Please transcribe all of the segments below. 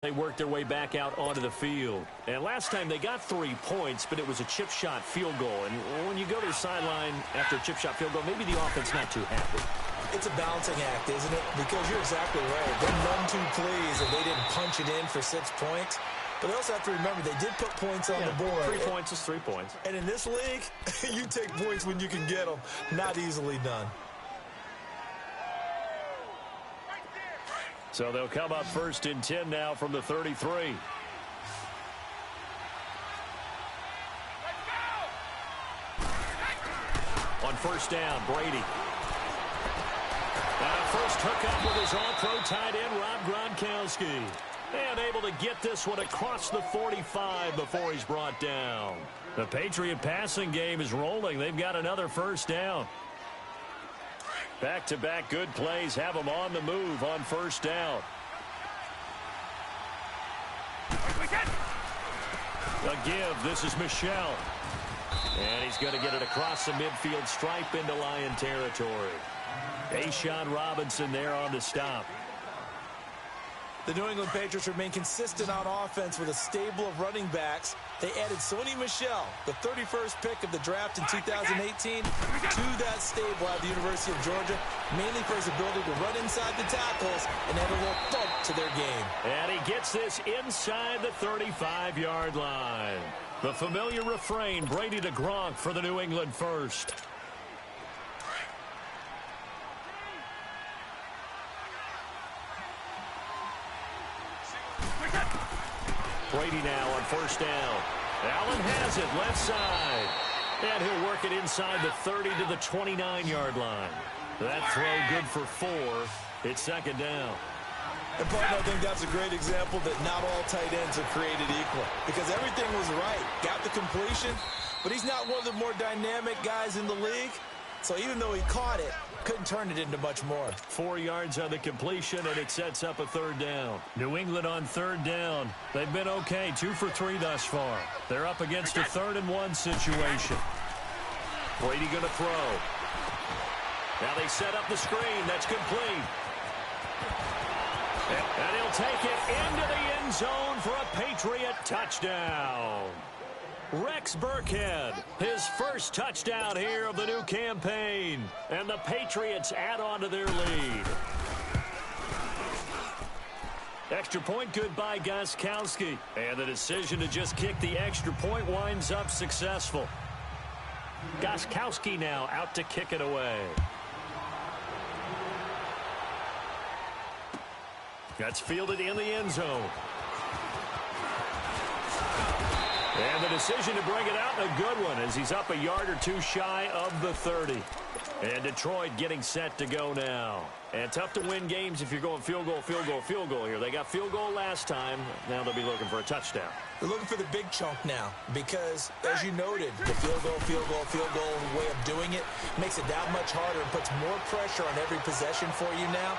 They worked their way back out onto the field. And last time they got 3 points, but it was a chip shot field goal. And when you go to the sideline after a chip shot field goal, maybe the offense not too happy. It's a balancing act, isn't it? Because you're exactly right. They're none too pleased if they didn't punch it in for 6 points. But they also have to remember they did put points on the board. 3 points is 3 points. And in this league, you take points when you can get them. Not easily done. So they'll come up 1st and 10 now from the 33. On 1st down, Brady. And a first hookup with his all-pro tight end, Rob Gronkowski. And able to get this one across the 45 before he's brought down. The Patriot passing game is rolling. They've got another 1st down. Back-to-back good plays have them on the move on 1st down. A give. This is Michel. And he's going to get it across the midfield stripe into Lion territory. A'Shawn Robinson there on the stop. The New England Patriots remain consistent on offense with a stable of running backs. They added Sony Michel, the 31st pick of the draft in 2018, to that stable at the University of Georgia, mainly for his ability to run inside the tackles and add a little thump to their game. And he gets this inside the 35-yard line. The familiar refrain, Brady to Gronk for the New England first. Brady now on 1st down. Allen has it left side. And he'll work it inside the 30 to the 29-yard line. That throw good for 4. It's 2nd down. And partner, I think that's a great example that not all tight ends are created equal. Because everything was right. Got the completion, but he's not one of the more dynamic guys in the league. So even though he caught it, couldn't turn it into much more. 4 yards on the completion, and it sets up a 3rd down. New England on 3rd down. They've been okay, 2 for 3 thus far. They're up against a 3rd and 1 situation. Brady going to throw. Now they set up the screen. That's complete. And he'll take it into the end zone for a Patriot touchdown. Rex Burkhead, his first touchdown here of the new campaign. And the Patriots add on to their lead. Extra point good by Gronkowski. And the decision to just kick the extra point winds up successful. Gronkowski now out to kick it away. That's fielded in the end zone. And the decision to bring it out, a good one, as he's up a yard or 2 shy of the 30. And Detroit getting set to go now. And tough to win games if you're going field goal, field goal, field goal here. They got field goal last time. Now they'll be looking for a touchdown. They're looking for the big chunk now because, as you noted, the field goal way of doing it makes it that much harder and puts more pressure on every possession for you now.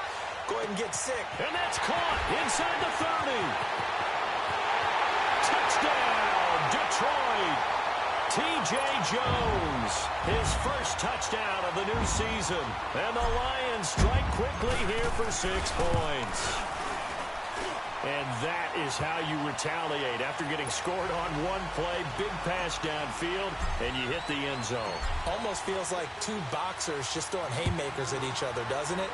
Go ahead and get sick. And that's caught inside the 30. Touchdown, Detroit. T.J. Jones, his first touchdown of the new season. And the Lions strike quickly here for 6 points. And that is how you retaliate after getting scored on one play. Big pass downfield, and you hit the end zone. Almost feels like 2 boxers just throwing haymakers at each other, doesn't it?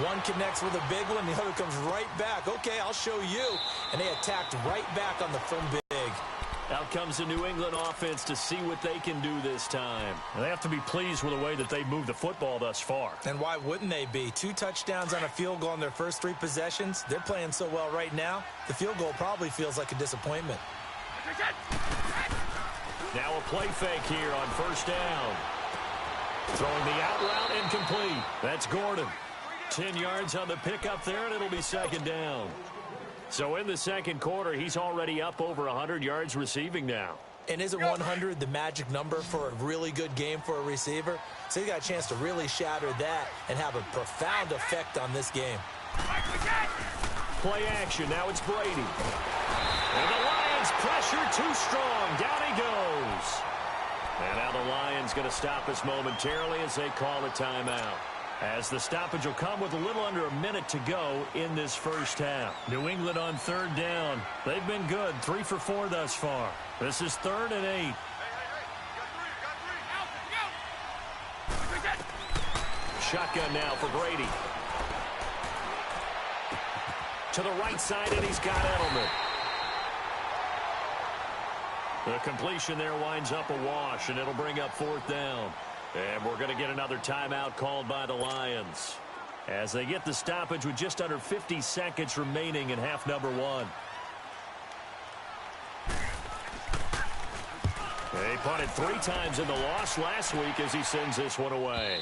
One connects with a big one, the other comes right back. Okay, I'll show you. And they attacked right back on the firm big. Out comes the New England offense to see what they can do this time. And they have to be pleased with the way that they've moved the football thus far. And why wouldn't they be? 2 touchdowns on a field goal in their first 3 possessions. They're playing so well right now, the field goal probably feels like a disappointment. Now a play fake here on 1st down. Throwing the out route incomplete. That's Gordon. 10 yards on the pickup there, and it'll be 2nd down. So in the 2nd quarter, he's already up over 100 yards receiving now. And isn't 100 the magic number for a really good game for a receiver? So he's got a chance to really shatter that and have a profound effect on this game. Play action. Now it's Brady. And the Lions pressure too strong. Down he goes. And now the Lions going to stop us momentarily as they call a timeout. As the stoppage will come with a little under a minute to go in this first half. New England on third down. They've been good, 3 for 4 thus far. This is 3rd and 8. Shotgun now for Brady. To the right side, and he's got Edelman. The completion there winds up a wash, and it'll bring up 4th down. And we're going to get another timeout called by the Lions as they get the stoppage with just under 50 seconds remaining in half number 1. He punted 3 times in the loss last week as he sends this one away.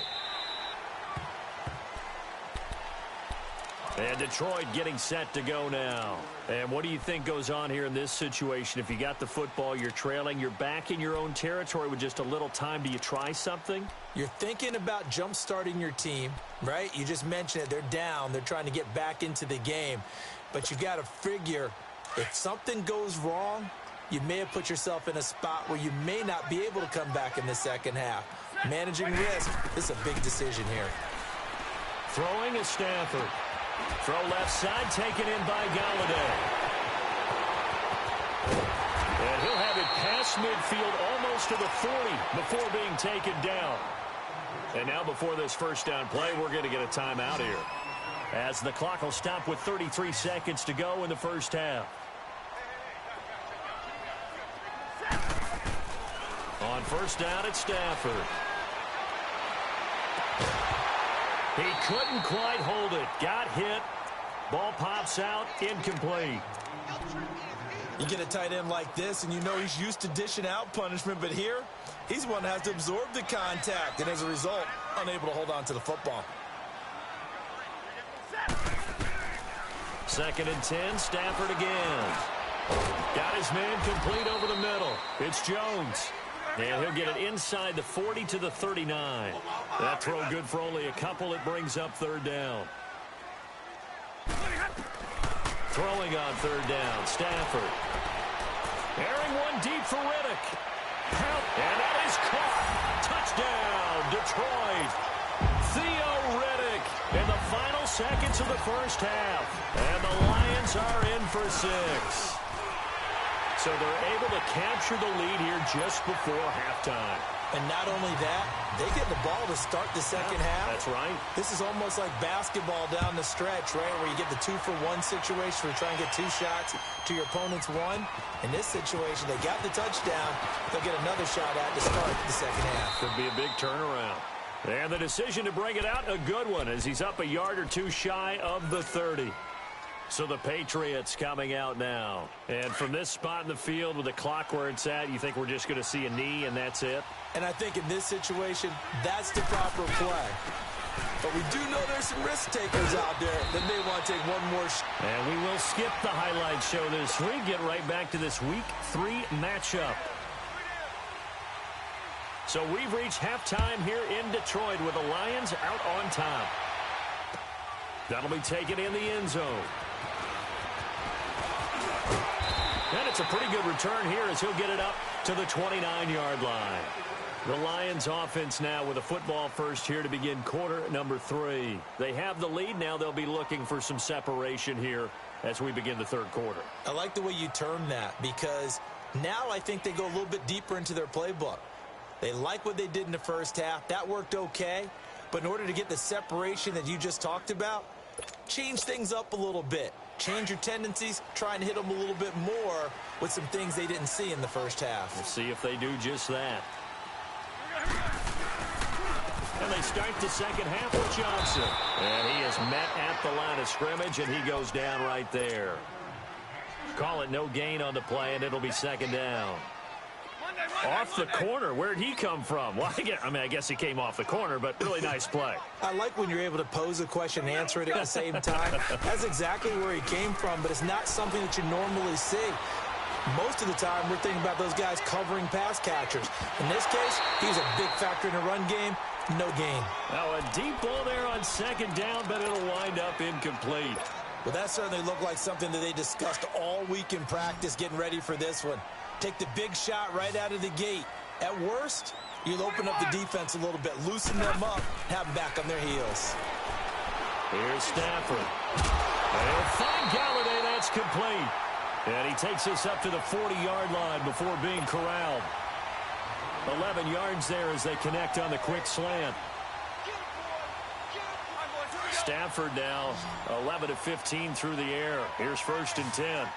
And Detroit getting set to go now. And what do you think goes on here in this situation? If you got the football, you're trailing, you're back in your own territory with just a little time. Do you try something? You're thinking about jump-starting your team, right? You just mentioned it. They're down. They're trying to get back into the game. But you've got to figure if something goes wrong, you may have put yourself in a spot where you may not be able to come back in the second half. Managing risk, this is a big decision here. Throwing is Stafford. Throw left side, taken in by Galladay. And he'll have it past midfield almost to the 40 before being taken down. And now before this first down play, we're going to get a timeout here, as the clock will stop with 33 seconds to go in the first half. On first down, it's Stafford. He couldn't quite hold it. Got hit. Ball pops out. Incomplete. You get a tight end like this, and you know he's used to dishing out punishment, but here, he's one that has to absorb the contact, and as a result, unable to hold on to the football. 2nd and 10, Stafford again. Got his man complete over the middle. It's Jones. And he'll get it inside the 40 to the 39. That throw good for only a couple. It brings up 3rd down. Throwing on 3rd down, Stafford. Airing one deep for Riddick. And that is caught. Touchdown, Detroit. Theo Riddick in the final seconds of the first half. And the Lions are in for 6. So they're able to capture the lead here just before halftime. And not only that, they get the ball to start the second half. That's right. This is almost like basketball down the stretch, right, where you get the 2-for-1 situation where you try and get 2 shots to your opponent's 1. In this situation, they got the touchdown. They'll get another shot at to start the second half. Could be a big turnaround. And the decision to bring it out, a good one, as he's up a yard or 2 shy of the 30. So the Patriots coming out now. And from this spot in the field with the clock where it's at, you think we're just going to see a knee and that's it? And I think in this situation, that's the proper play. But we do know there's some risk takers out there that may want to take one more shot. And we will skip the highlight show this week. Get right back to this Week 3 matchup. So we've reached halftime here in Detroit with the Lions out on top. That'll be taken in the end zone. And it's a pretty good return here as he'll get it up to the 29-yard line. The Lions offense now with a football first here to begin quarter number 3. They have the lead. Now they'll be looking for some separation here as we begin the third quarter. I like the way you term that, because now I think they go a little bit deeper into their playbook. They like what they did in the first half. That worked okay. But in order to get the separation that you just talked about, change things up a little bit. Change your tendencies, try and hit them a little bit more with some things they didn't see in the first half. We'll see if they do just that. And they start the second half with Johnson. And he is met at the line of scrimmage, and he goes down right there. Call it no gain on the play, and it'll be 2nd down. Off the corner. Where'd he come from? Well, I guess he came off the corner, but really nice play. I like when you're able to pose a question and answer it at the same time. That's exactly where he came from, but it's not something that you normally see. Most of the time, we're thinking about those guys covering pass catchers. In this case, he's a big factor in the run game. No gain. Now, a deep ball there on 2nd down, but it'll wind up incomplete. Well, that certainly looked like something that they discussed all week in practice getting ready for this one. Take the big shot right out of the gate. At worst, you'll open up the defense a little bit, loosen them up, have them back on their heels. Here's Stafford. They'll find Galladay. That's complete. And he takes us up to the 40-yard line before being corralled. 11 yards there as they connect on the quick slant. Stafford now 11 of 15 through the air. Here's 1st and 10.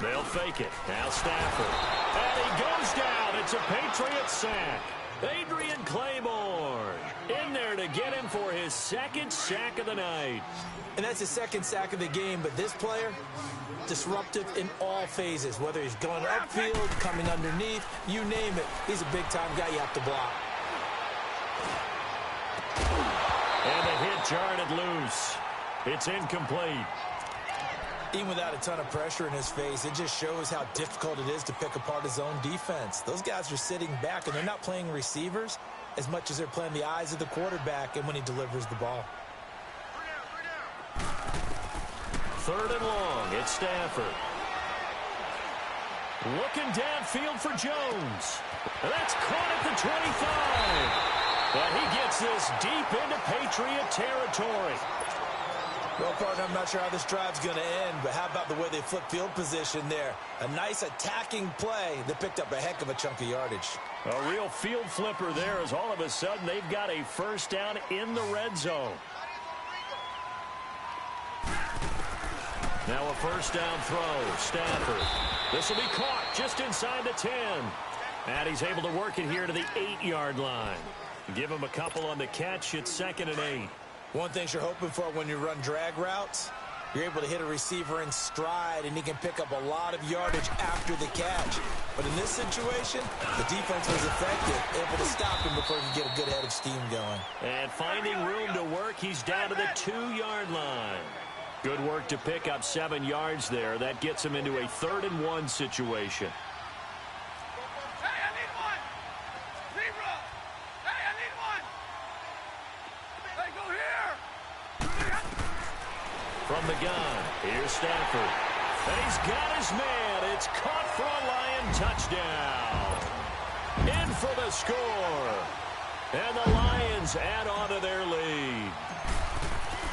They'll fake it. Now Stafford. And he goes down. It's a Patriot sack. Adrian Claiborne in there to get him for his 2nd sack of the night. And that's his 2nd sack of the game, but this player, disruptive in all phases, whether he's going upfield, coming underneath, you name it. He's a big-time guy you have to block. And the hit jarred it loose. It's incomplete. Even without a ton of pressure in his face, it just shows how difficult it is to pick apart his own defense. Those guys are sitting back, and they're not playing receivers as much as they're playing the eyes of the quarterback and when he delivers the ball. 3rd and long. It's Stafford. Looking downfield for Jones. That's caught at the 25. But he gets this deep into Patriot territory. Well, partner, I'm not sure how this drive's going to end, but how about the way they flip field position there? A nice attacking play that picked up a heck of a chunk of yardage. A real field flipper there as all of a sudden they've got a 1st down in the red zone. Now a 1st down throw. Stafford. This will be caught just inside the 10. And he's able to work it here to the 8-yard line. Give him a couple on the catch. It's 2nd and 8. One thing you're hoping for when you run drag routes, you're able to hit a receiver in stride, and he can pick up a lot of yardage after the catch. But in this situation, the defense was effective, able to stop him before he could get a good head of steam going. And finding room to work, he's down to the 2-yard line. Good work to pick up 7 yards there. That gets him into a 3rd and 1 situation. From the gun, here's Stafford. And he's got his man. It's caught for a Lion touchdown. In for the score. And the Lions add on to their lead.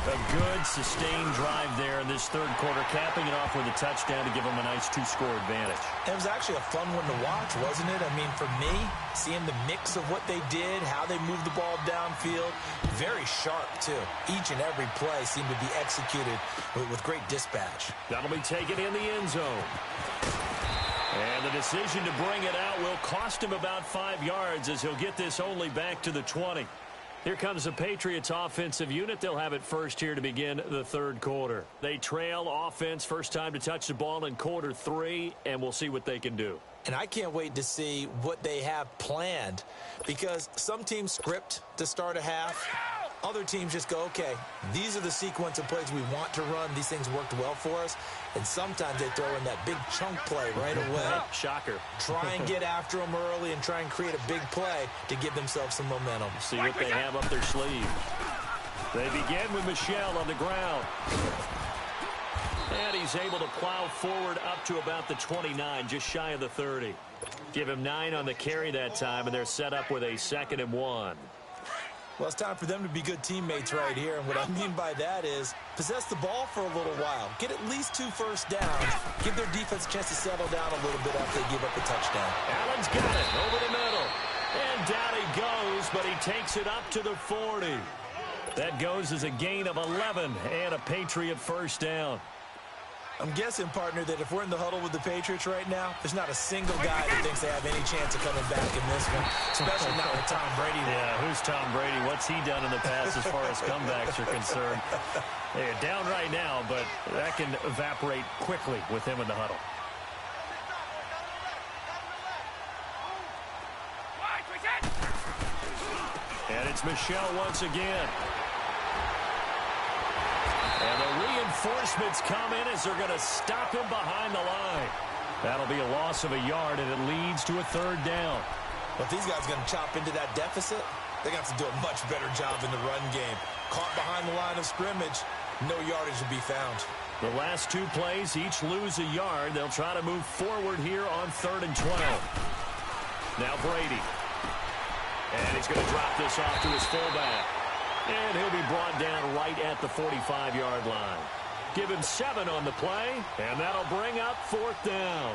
A good, sustained drive there in this 3rd quarter, capping it off with a touchdown to give them a nice 2-score advantage. It was actually a fun one to watch, wasn't it? I mean, for me, seeing the mix of what they did, how they moved the ball downfield, very sharp, too. Each and every play seemed to be executed with great dispatch. That'll be taken in the end zone. And the decision to bring it out will cost him about 5 yards as he'll get this only back to the 20. Here comes the Patriots offensive unit. They'll have it first here to begin the 3rd quarter. They trail offense, first time to touch the ball in quarter 3, and we'll see what they can do. And I can't wait to see what they have planned, because some teams script to start a half. Other teams just go, okay, these are the sequence of plays we want to run. These things worked well for us. And sometimes they throw in that big chunk play right away. Shocker. Try and get after them early and try and create a big play to give themselves some momentum. See what they have up their sleeve. They begin with Michel on the ground. And he's able to plow forward up to about the 29, just shy of the 30. Give him 9 on the carry that time, and they're set up with a 2nd and 1. Well, it's time for them to be good teammates right here. And what I mean by that is possess the ball for a little while. Get at least 2 first downs. Give their defense a chance to settle down a little bit after they give up a touchdown. Allen's got it over the middle. And down he goes, but he takes it up to the 40. That goes as a gain of 11 and a Patriot first down. I'm guessing, partner, that if we're in the huddle with the Patriots right now, there's not a single guy that thinks they have any chance of coming back in this one, especially not with Tom Brady. Yeah, who's Tom Brady? What's he done in the past as far as comebacks are concerned? They're down right now, but that can evaporate quickly with him in the huddle. And it's Michel once again. And the reinforcements come in as they're going to stop him behind the line. That'll be a loss of a yard, and it leads to a 3rd down. But these guys are going to chop into that deficit. They're going to have to do a much better job in the run game. Caught behind the line of scrimmage, no yardage to be found. The last two plays each lose a yard. They'll try to move forward here on 3rd and 12. Now Brady. And he's going to drop this off to his fullback. And he'll be brought down right at the 45-yard line. Give him 7 on the play, and that'll bring up 4th down.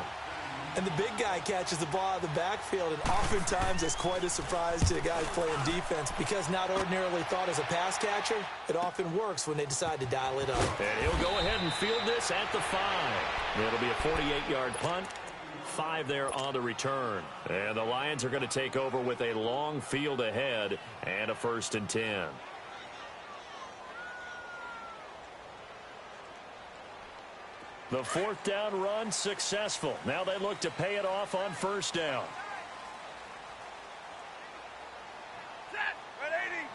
And the big guy catches the ball out of the backfield, and oftentimes it's quite a surprise to the guys playing defense because not ordinarily thought as a pass catcher, it often works when they decide to dial it up. And he'll go ahead and field this at the 5. It'll be a 48-yard punt. 5 there on the return. And the Lions are going to take over with a long field ahead and a 1st and 10. The 4th down run successful. Now they look to pay it off on 1st down. Set, 180.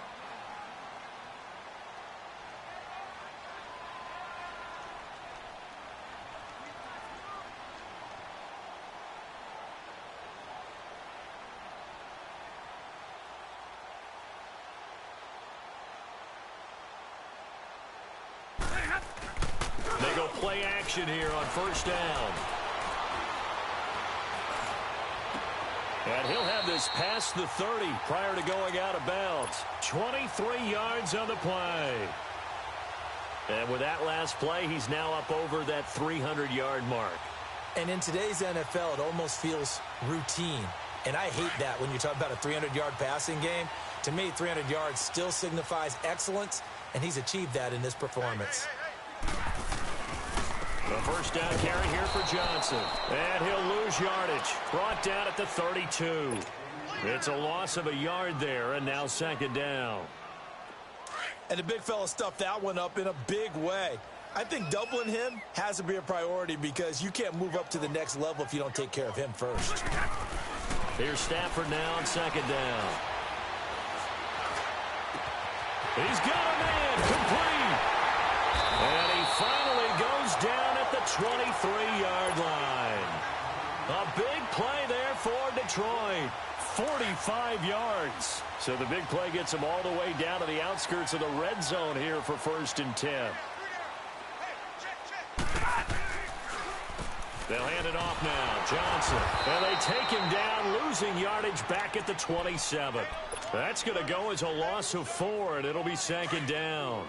They go play action here on 1st down. And he'll have this past the 30 prior to going out of bounds. 23 yards on the play. And with that last play, he's now up over that 300-yard mark. And in today's NFL, it almost feels routine. And I hate that when you talk about a 300-yard passing game. To me, 300 yards still signifies excellence, and he's achieved that in this performance. The 1st down carry here for Johnson. And he'll lose yardage. Brought down at the 32. It's a loss of a yard there, and now 2nd down. And the big fella stuffed that one up in a big way. I think doubling him has to be a priority because you can't move up to the next level if you don't take care of him first. Here's Stafford now on 2nd down. He's got a man complete. And he finally goes down at the 23-yard line. A big play there for Detroit. 45 yards. So the big play gets him all the way down to the outskirts of the red zone here for 1st and 10. They'll hand it off now. Johnson. And they take him down, losing yardage back at the 27. That's going to go as a loss of 4, and it'll be 2nd down.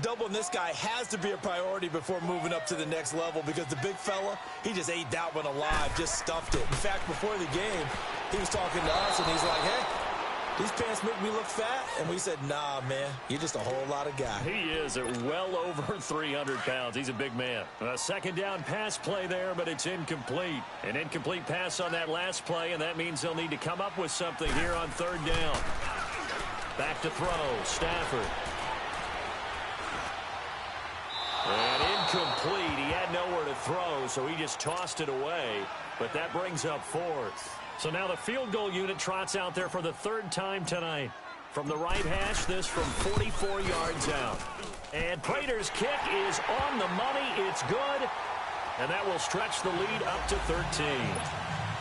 Doubling this guy has to be a priority before moving up to the next level because the big fella, he just ate that one alive, just stuffed it. In fact, before the game, he was talking to us, and he's like, hey, these pants make me look fat. And we said, nah, man, you're just a whole lot of guy. He is at well over 300 pounds. He's a big man. A 2nd down pass play there, but it's incomplete. An incomplete pass on that last play, and that means they'll need to come up with something here on 3rd down. Back to throw. Stafford. And incomplete. He had nowhere to throw, so he just tossed it away. But that brings up 4th. So now the field goal unit trots out there for the 3rd time tonight. From the right hash, this from 44 yards out. And Prater's kick is on the money. It's good. And that will stretch the lead up to 13.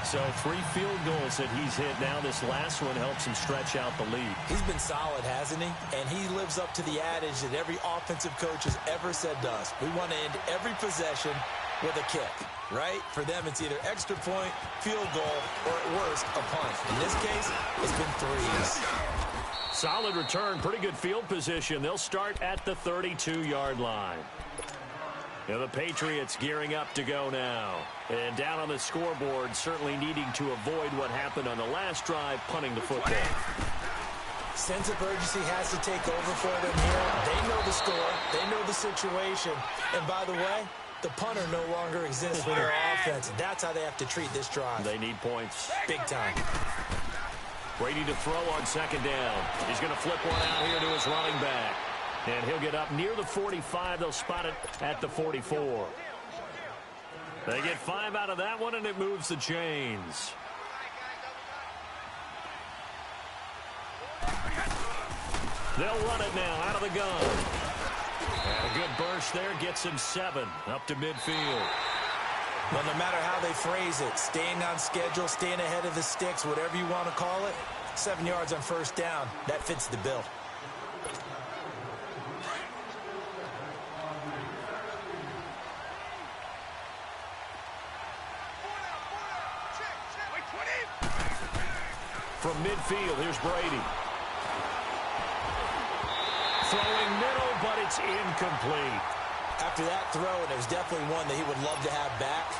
So 3 field goals that he's hit now. This last one helps him stretch out the lead. He's been solid, hasn't he? And he lives up to the adage that every offensive coach has ever said to us. We want to end every possession with a kick, right? For them, it's either extra point, field goal, or at worst, a punt. In this case, it's been 3s. Solid return, pretty good field position. They'll start at the 32-yard line. Now the Patriots gearing up to go now. And down on the scoreboard, certainly needing to avoid what happened on the last drive, punting the football. Sense of urgency has to take over for them here. They know the score. They know the situation. And by the way, the punter no longer exists for their offense. That's how they have to treat this drive. They need points. Big time. Brady to throw on 2nd down. He's going to flip one out here to his running back. And he'll get up near the 45. They'll spot it at the 44. They get 5 out of that one, and it moves the chains. They'll run it now out of the gun. And a good burst there gets him 7 up to midfield. Well, no matter how they phrase it, staying on schedule, staying ahead of the sticks, whatever you want to call it, 7 yards on 1st down, that fits the bill. From midfield, here's Brady. Throwing middle, but it's incomplete. After that throw, and it was definitely one that he would love to have back,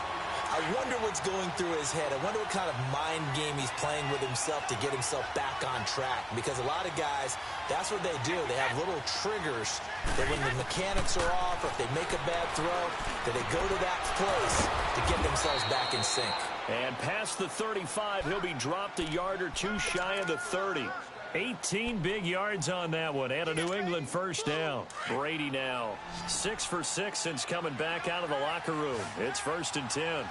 I wonder what's going through his head. I wonder what kind of mind game he's playing with himself to get himself back on track. Because a lot of guys, that's what they do. They have little triggers that when the mechanics are off or if they make a bad throw, that they go to that place to get themselves back in sync. And past the 35, he'll be dropped a yard or two shy of the 30. 18 big yards on that one, and a New England first down. Brady now 6 for 6 since coming back out of the locker room. It's 1st and 10.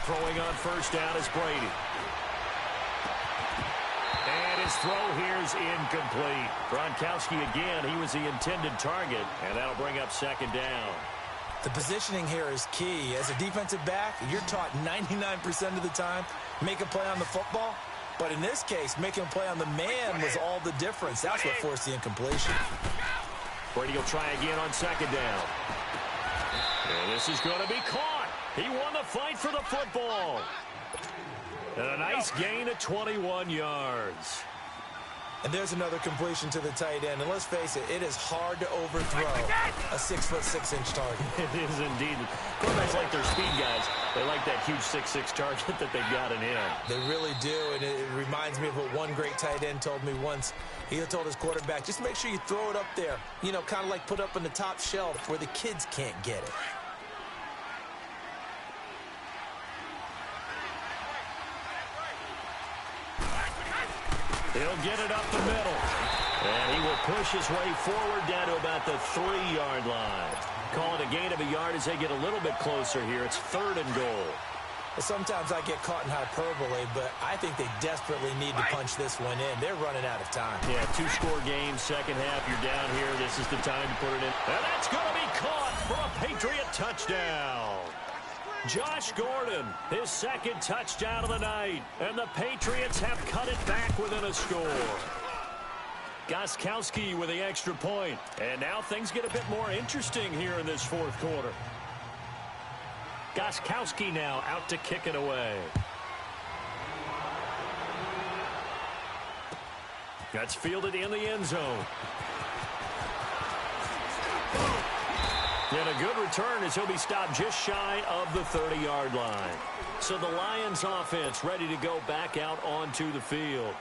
Throwing on first down is Brady. And his throw here is incomplete. Gronkowski again, he was the intended target, and that'll bring up 2nd down. The positioning here is key. As a defensive back, you're taught 99% of the time, make a play on the football. But in this case, making a play on the man was all the difference. That's what forced the incompletion. Brady will try again on 2nd down. And this is going to be caught. He won the fight for the football. And a nice gain of 21 yards. And there's another completion to the tight end. And let's face it, it is hard to overthrow a 6'6" target. It is indeed. Quarterbacks like their speed guys. They like that huge 6'6" target that they've got in him. They really do, and it reminds me of what one great tight end told me once. He told his quarterback, just make sure you throw it up there, you know, kind of like put up on the top shelf where the kids can't get it. He'll get it up the middle. And he will push his way forward down to about the 3-yard line. Call it a gain of a yard as they get a little bit closer here. It's 3rd and goal. Sometimes I get caught in hyperbole, but I think they desperately need to punch this one in. They're running out of time. Yeah, 2-score game, second half, you're down here. This is the time to put it in. And that's going to be caught for a Patriot touchdown. Josh Gordon, his 2nd touchdown of the night. And the Patriots have cut it back within a score. Gronkowski with the extra point. And now things get a bit more interesting here in this 4th quarter. Gronkowski now out to kick it away. That's fielded in the end zone. And a good return as he'll be stopped just shy of the 30-yard line. So the Lions offense ready to go back out onto the field.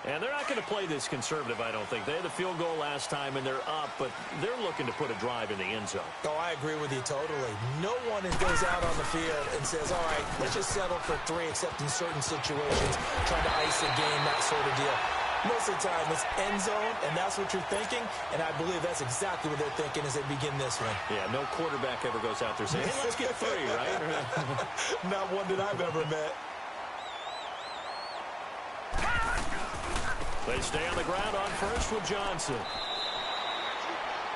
And they're not going to play this conservative, I don't think. They had the field goal last time, and they're up, but they're looking to put a drive in the end zone. Oh, I agree with you totally. No one goes out on the field and says, all right, let's just settle for 3, except in certain situations, trying to ice a game, that sort of deal. Most of the time, it's end zone, and that's what you're thinking, and I believe that's exactly what they're thinking as they begin this one. Yeah, no quarterback ever goes out there saying, hey, let's get 3, right? Not one that I've ever met. They stay on the ground on first with Johnson.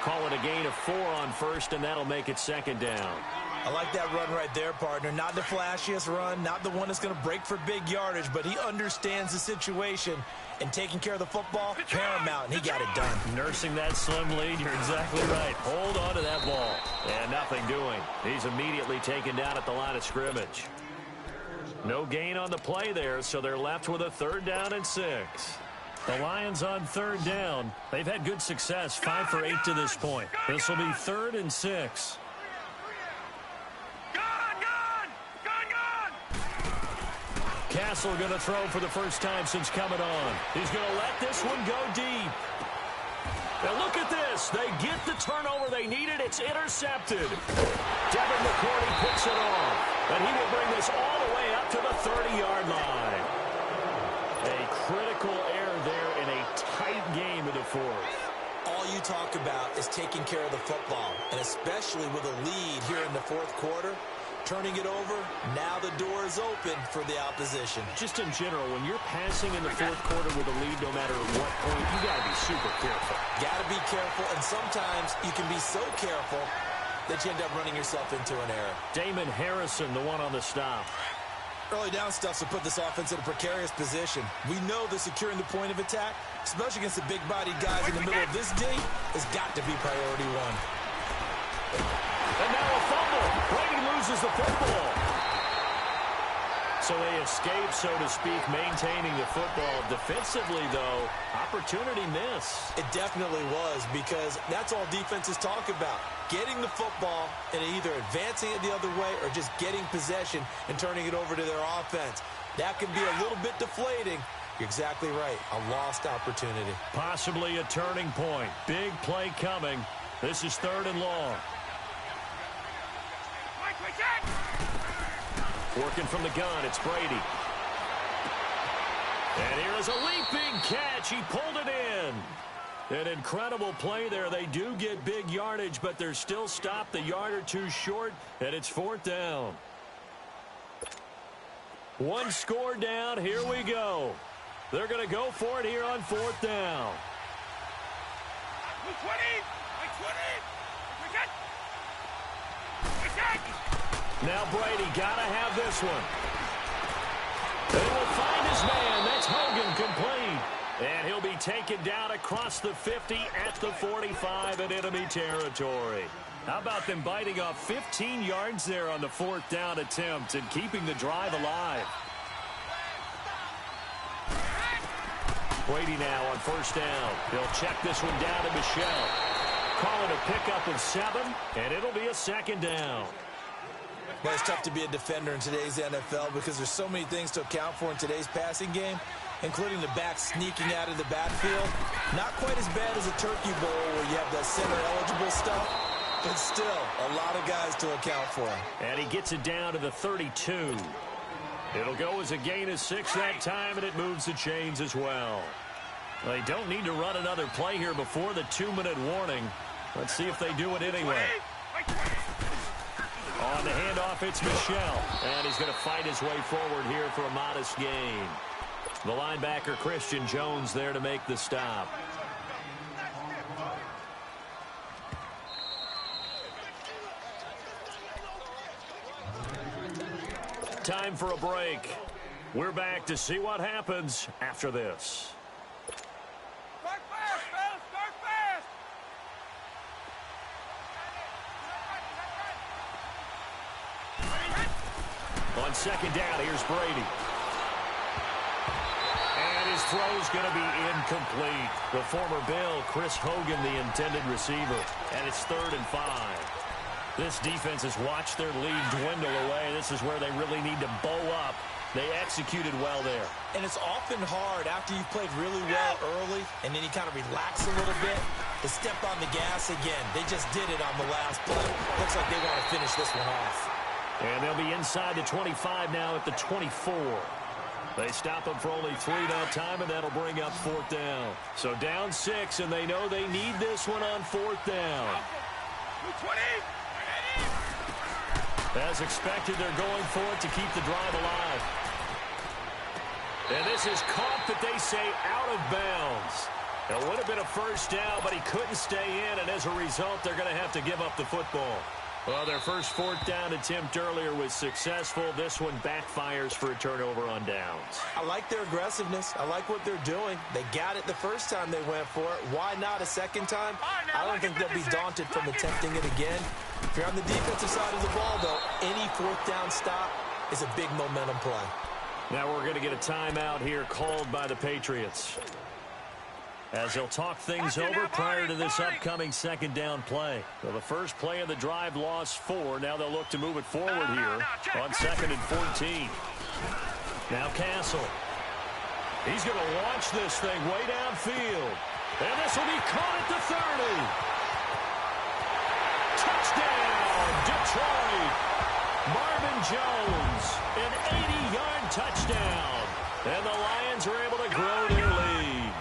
Call it a gain of 4 on first, and that'll make it 2nd down. I like that run right there, partner. Not the flashiest run, not the one that's going to break for big yardage, but he understands the situation, and taking care of the football, paramount, and he got it done. Nursing that slim lead, you're exactly right. Hold on to that ball. And nothing doing. He's immediately taken down at the line of scrimmage. No gain on the play there, so they're left with a 3rd down and 6. The Lions on 3rd down. They've had good success, 5 for 8 to this point. This will be 3rd and 6. Castle going to throw for the first time since coming on. He's going to let this one go deep. Now look at this. They get the turnover they needed. It's intercepted. Devin McCourty picks it off. And he will bring this all the way up to the 30-yard line. A critical error there in a tight game in the 4th. All you talk about is taking care of the football, and especially with a lead here in the 4th quarter. Turning it over, now the door is open for the opposition. Just in general, when you're passing in the 4th quarter with a lead, no matter what point, you got to be super careful. Got to be careful, and sometimes you can be so careful that you end up running yourself into an error. Damon Harrison, the one on the stop. Early down stuff's to put this offense in a precarious position. We know that securing the point of attack, especially against the big-bodied guys in the middle of this D, has got to be priority 1. And now a fumble. Brady loses the football. So they escape, so to speak, maintaining the football. Defensively, though, opportunity miss. It definitely was, because that's all defenses talk about. Getting the football and either advancing it the other way or just getting possession and turning it over to their offense. That can be a little bit deflating. You're exactly right. A lost opportunity. Possibly a turning point. Big play coming. This is 3rd and long. Working from the gun, it's Brady. And here is a leaping catch. He pulled it in. An incredible play there. They do get big yardage, but they're still stopped a yard or two short, and it's 4th down. One score down. Here we go. They're going to go for it here on 4th down. 20! 20! Now Brady got to have this one. They will find his man. That's Hogan, complete. And he'll be taken down across the 50 at the 45 in enemy territory. How about them biting off 15 yards there on the 4th down attempt and keeping the drive alive? Brady now on 1st down. He'll check this one down to Michelle. Call it a pickup of 7, and it'll be a 2nd down. Well, it's tough to be a defender in today's NFL because there's so many things to account for in today's passing game, including the back sneaking out of the backfield. Not quite as bad as a Turkey Bowl where you have that center-eligible stuff, but still a lot of guys to account for. And he gets it down to the 32. It'll go as a gain of 6 that time, and it moves the chains as well. They don't need to run another play here before the 2-minute warning. Let's see if they do it anyway. On the handoff, it's Michelle, and he's going to fight his way forward here for a modest gain. The linebacker, Christian Jones, there to make the stop. Time for a break. We're back to see what happens after this. Start fast, fellas! Start fast! On 2nd down, here's Brady. And his throw's going to be incomplete. The former Bill, Chris Hogan, the intended receiver. And it's 3rd and 5. This defense has watched their lead dwindle away. This is where they really need to bow up. They executed well there. And it's often hard after you've played really well early and then you kind of relax a little bit to step on the gas again. They just did it on the last play. Looks like they want to finish this one off. And they'll be inside the 25 now at the 24. They stop them for only 3 that time, and that'll bring up 4th down. So down 6, and they know they need this one on 4th down. 20! As expected, they're going for it to keep the drive alive. And this is caught, but they say out of bounds. It would have been a 1st down, but he couldn't stay in, and as a result, they're going to have to give up the football. Well, their first 4th down attempt earlier was successful. This one backfires for a turnover on downs. I like their aggressiveness. I like what they're doing. They got it the first time they went for it. Why not a 2nd time? I don't think they'll be daunted from attempting it again. If you're on the defensive side of the ball, though, any 4th down stop is a big momentum play. Now we're going to get a timeout here called by the Patriots, as they'll talk things over prior to this upcoming 2nd down play. So the first play of the drive lost 4. Now they'll look to move it forward here on 2nd and 14. Now Castle. He's going to launch this thing way downfield. And this will be caught at the 30. Touchdown, Detroit. Marvin Jones, an 80-yard touchdown. And the Lions are able to grow their lead.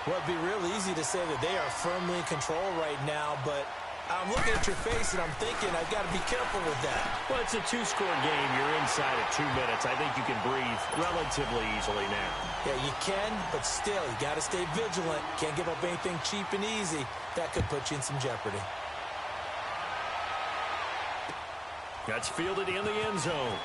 Well, it'd be real easy to say that they are firmly in control right now, but I'm looking at your face and I'm thinking I've got to be careful with that. Well, it's a 2-score game. You're inside at 2 minutes. I think you can breathe relatively easily now. Yeah, you can, but still, you got to stay vigilant. Can't give up anything cheap and easy. That could put you in some jeopardy. That's fielded in the end zone.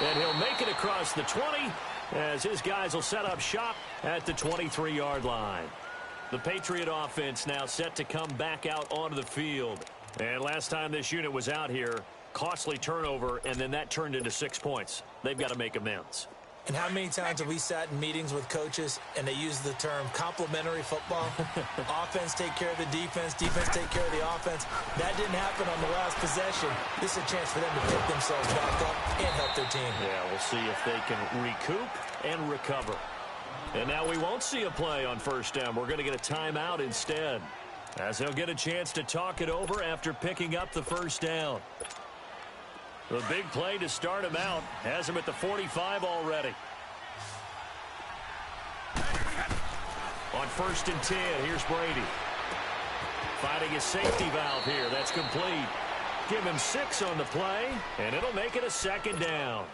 And he'll make it across the 20 as his guys will set up shop at the 23-yard line. The Patriot offense now set to come back out onto the field. And last time this unit was out here, Costly turnover, and then that turned into 6 points. They've got to make amends. And how many times have we sat in meetings with coaches and they use the term complementary football? Offense take care of the defense, defense take care of the offense. That didn't happen on the last possession. This is a chance for them to pick themselves back up and help their team. Yeah, we'll see if they can recoup and recover. And now we won't see a play on first down. We're going to get a timeout instead, as they'll get a chance to talk it over after picking up the first down. The big play to start him out has him at the 45 already. On 1st and 10, here's Brady. Finding his safety valve here. That's complete. Give him 6 on the play, and it'll make it a 2nd down.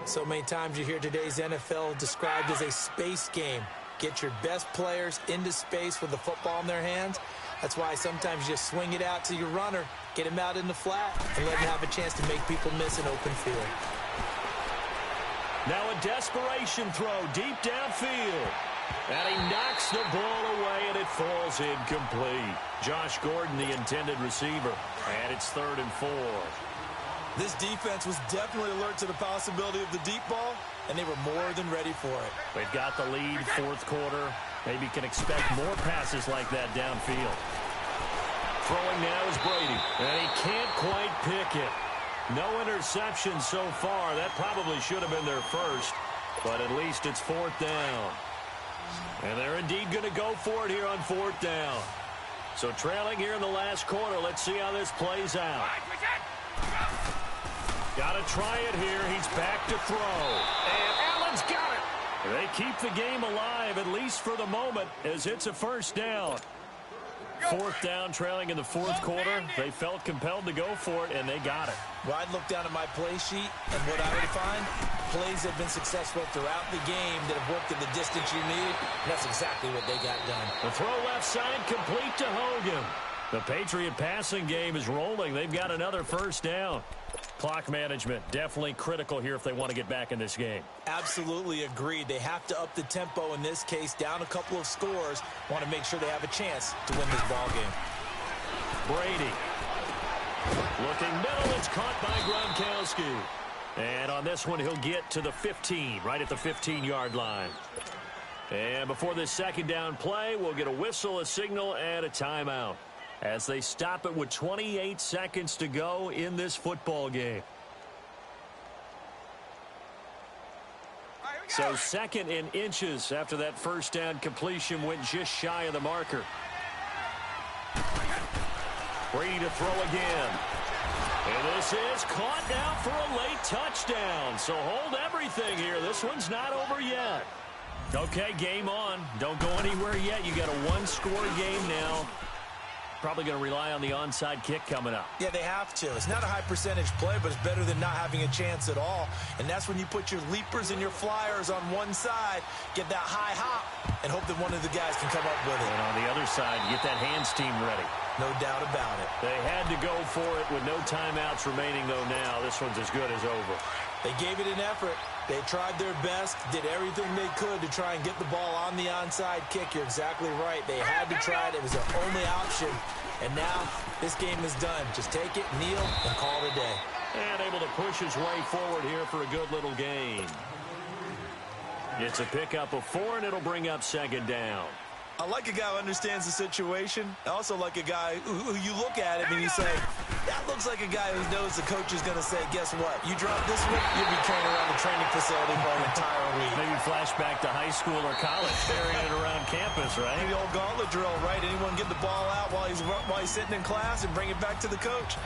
So many times you hear today's NFL described as a space game. Get your best players into space with the football in their hands. That's why sometimes you just swing it out to your runner, get him out in the flat, and let him have a chance to make people miss an open field. Now a desperation throw deep downfield. And he knocks the ball away, and it falls incomplete. Josh Gordon, the intended receiver. And it's 3rd and 4. This defense was definitely alert to the possibility of the deep ball, and they were more than ready for it. They've got the lead, 4th quarter. Maybe can expect more passes like that downfield. Throwing now is Brady, and he can't quite pick it. No interception so far. That probably should have been their first, but at least it's 4th down. And they're indeed going to go for it here on 4th down. So trailing here in the last quarter. Let's see how this plays out. Got to try it here. He's back to throw. And Allen's got it. They keep the game alive, at least for the moment, as it's a 1st down. 4th down, trailing in the 4th quarter. They felt compelled to go for it, and they got it. Well, I'd look down at my play sheet, and what I would find, plays have been successful throughout the game that have worked in the distance you need, and that's exactly what they got done. The throw left side, complete to Hogan. The Patriot passing game is rolling. They've got another 1st down. Clock management, definitely critical here if they want to get back in this game. Absolutely agreed. They have to up the tempo in this case, down a couple of scores. Want to make sure they have a chance to win this ball game. Brady. Looking middle, it's caught by Gronkowski. And on this one, he'll get to the 15, right at the 15-yard line. And before this 2nd down play, we'll get a whistle, a signal, and a timeout, as they stop it with 28 seconds to go in this football game. So 2nd and inches after that 1st down completion went just shy of the marker. Brady to throw again. And this is caught now for a late touchdown. So hold everything here. This one's not over yet. Okay, game on. Don't go anywhere yet. You got a 1-score game now. Probably going to rely on the onside kick coming up. Yeah, they have to. It's not a high percentage play, but it's better than not having a chance at all. And that's when you put your leapers and your flyers on one side, get that high hop, and hope that one of the guys can come up with it. And on the other side, get that hands team ready. No doubt about it. They had to go for it with no timeouts remaining, though, now. This one's as good as over. They gave it an effort. They tried their best, did everything they could to try and get the ball on the onside kick. You're exactly right. They had to try it. It was their only option. And now this game is done. Just take it, kneel, and call it a day. And able to push his way forward here for a good little gain. It's a pickup of 4, and it'll bring up 2nd down. I like a guy who understands the situation. I also like a guy who you look at him and you say, that looks like a guy who knows the coach is going to say, guess what? You drop this one, you'll be carrying around the training facility for an entire week. Maybe flashback to high school or college, carrying it around campus, right? The old gauntlet drill, right? Anyone get the ball out while he's sitting in class and bring it back to the coach.